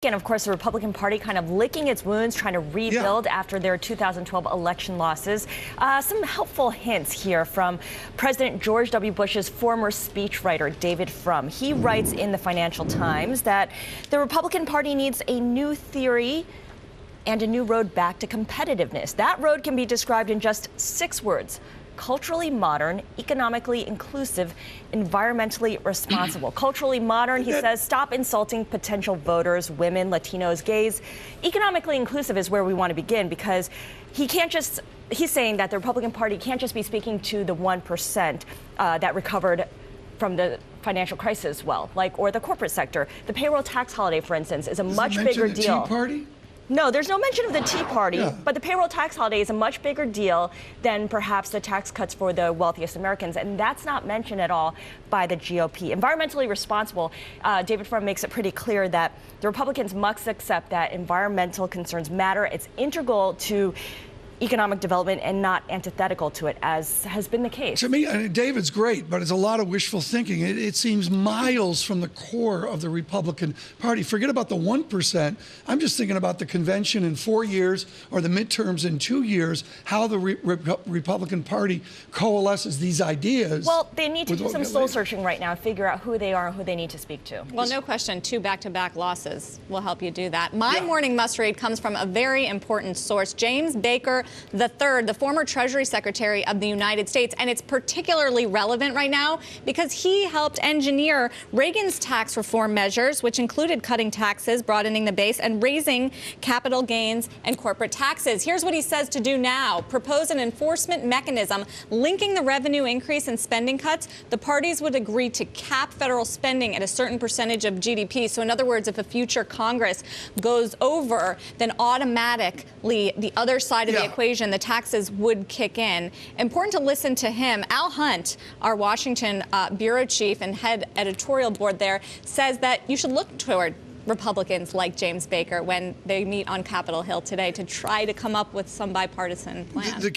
And of course, the Republican Party kind of licking its wounds, trying to rebuild after their 2012 election losses. Some helpful hints here from President George W. Bush's former speechwriter, David Frum. He writes in the Financial Times that the Republican Party needs a new theory and a new road back to competitiveness. That road can be described in just 6 words: culturally modern, economically inclusive, environmentally responsible. Culturally modern, he says, stop insulting potential voters, women, Latinos, gays. Economically inclusive is where we want to begin, because he's saying that the Republican Party can't just be speaking to the 1% that recovered from the financial crisis, or the corporate sector. The payroll tax holiday, for instance, is a much bigger deal. Tea Party? No, there's no mention of the Tea Party, but the payroll tax holiday is a much bigger deal than perhaps the tax cuts for the wealthiest Americans, and that's not mentioned at all by the GOP. Environmentally responsible, David Frum makes it pretty clear that the Republicans must accept that environmental concerns matter. It's integral to economic development and not antithetical to it, as has been the case. To me, David's great, but it's a lot of wishful thinking. It seems miles from the core of the Republican Party. Forget about the 1%. I'm just thinking about the convention in 4 years or the midterms in 2 years, how the Republican Party coalesces these ideas. Well, they need to do some soul searching right now, figure out who they are and who they need to speak to. Well, no question, 2 back-to-back losses will help you do that. My morning must-read comes from a very important source, James Baker III, the former Treasury Secretary of the United States. And it's particularly relevant right now because he helped engineer Reagan's tax reform measures, which included cutting taxes, broadening the base, and raising capital gains and corporate taxes. Here's what he says to do now: propose an enforcement mechanism linking the revenue increase and spending cuts. The parties would agree to cap federal spending at a certain percentage of GDP. So in other words, if a future Congress goes over, then automatically the other side of the equation, the taxes would kick in. Important to listen to him. Al Hunt, our Washington bureau chief and head editorial board there, says that you should look toward Republicans like James Baker when they meet on Capitol Hill today to try to come up with some bipartisan plan.